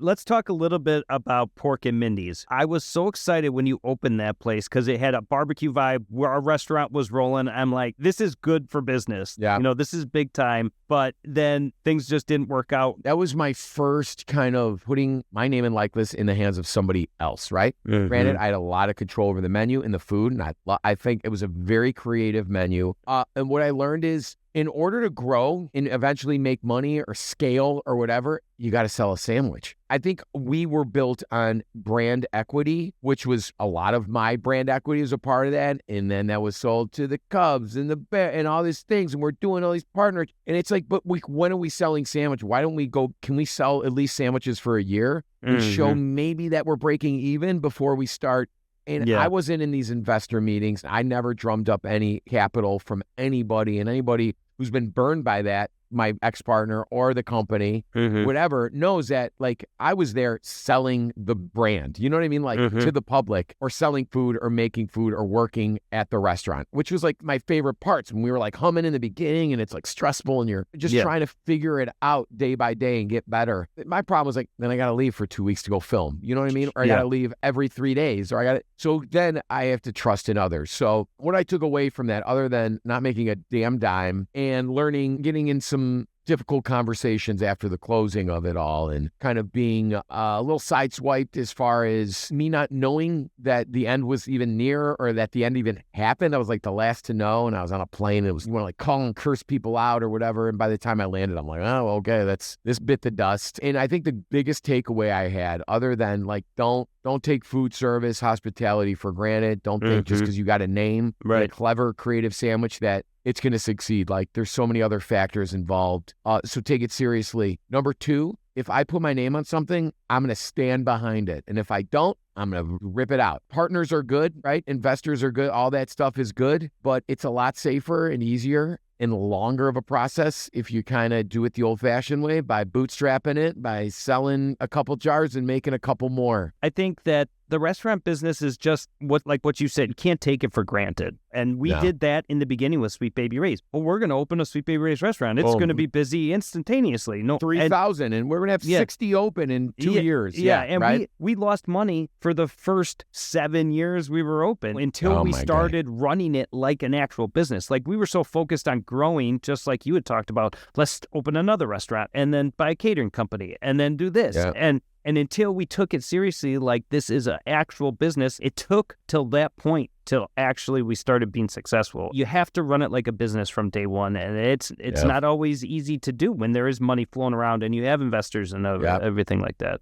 let's talk a little bit about Pork and Mindy's. I was so excited when you opened that place because it had a barbecue vibe where our restaurant was rolling. I'm like, this is good for business. Yeah. This is big time. But then things just didn't work out. That was my first kind of putting my name and likeness in the hands of somebody else, right? Mm-hmm. Granted, I had a lot of control over the menu and the food, and I think it was a very creative menu. And what I learned is, in order to grow and eventually make money or scale or whatever, you got to sell a sandwich. I think we were built on brand equity, which was a lot of my brand equity was a part of that. And then that was sold to the Cubs and the Bears and all these things. And we're doing all these partners. And it's like, but when are we selling sandwich? Why don't we go, can we sell at least sandwiches for a year and show maybe that we're breaking even before we start? And I wasn't in these investor meetings. I never drummed up any capital from anybody, and anybody who's been burned by that, my ex-partner or the company, whatever, knows that, like, I was there selling the brand, you know what I mean? Like, to the public, or selling food or making food or working at the restaurant, which was like my favorite parts when we were like humming in the beginning, and it's like stressful and you're just trying to figure it out day by day and get better. My problem was like, then I got to leave for 2 weeks to go film, you know what I mean? Or I got to leave every 3 days, or so then I have to trust in others. So what I took away from that, other than not making a damn dime and learning, getting in some difficult conversations after the closing of it all, and kind of being a little sideswiped as far as me not knowing that the end was even near, or that the end even happened. I was like the last to know, and I was on a plane. It was, you want to like call and curse people out or whatever. And by the time I landed, I'm like, oh, okay, this bit the dust. And I think the biggest takeaway I had, other than like, don't take food service, hospitality for granted. Don't think just because you got a name, a clever, creative sandwich, that it's going to succeed. Like, there's so many other factors involved. So take it seriously. Number 2, if I put my name on something, I'm going to stand behind it. And if I don't, I'm going to rip it out. Partners are good, right? Investors are good. All that stuff is good, but it's a lot safer and easier and longer of a process if you kind of do it the old-fashioned way, by bootstrapping it, by selling a couple jars and making a couple more. I think that the restaurant business is just what you said. You can't take it for granted. And we did that in the beginning with Sweet Baby Ray's. Well, we're going to open a Sweet Baby Ray's restaurant. It's going to be busy instantaneously. 3,000, and we're going to have 60 open in 2 years. And right? we lost money for the first 7 years we were open until we started running it like an actual business. Like, we were so focused on growing, just like you had talked about, let's open another restaurant and then buy a catering company and then do this. And until we took it seriously, like this is an actual business, it took till that point till actually we started being successful. You have to run it like a business from day one, and it's not always easy to do when there is money flowing around and you have investors and everything like that.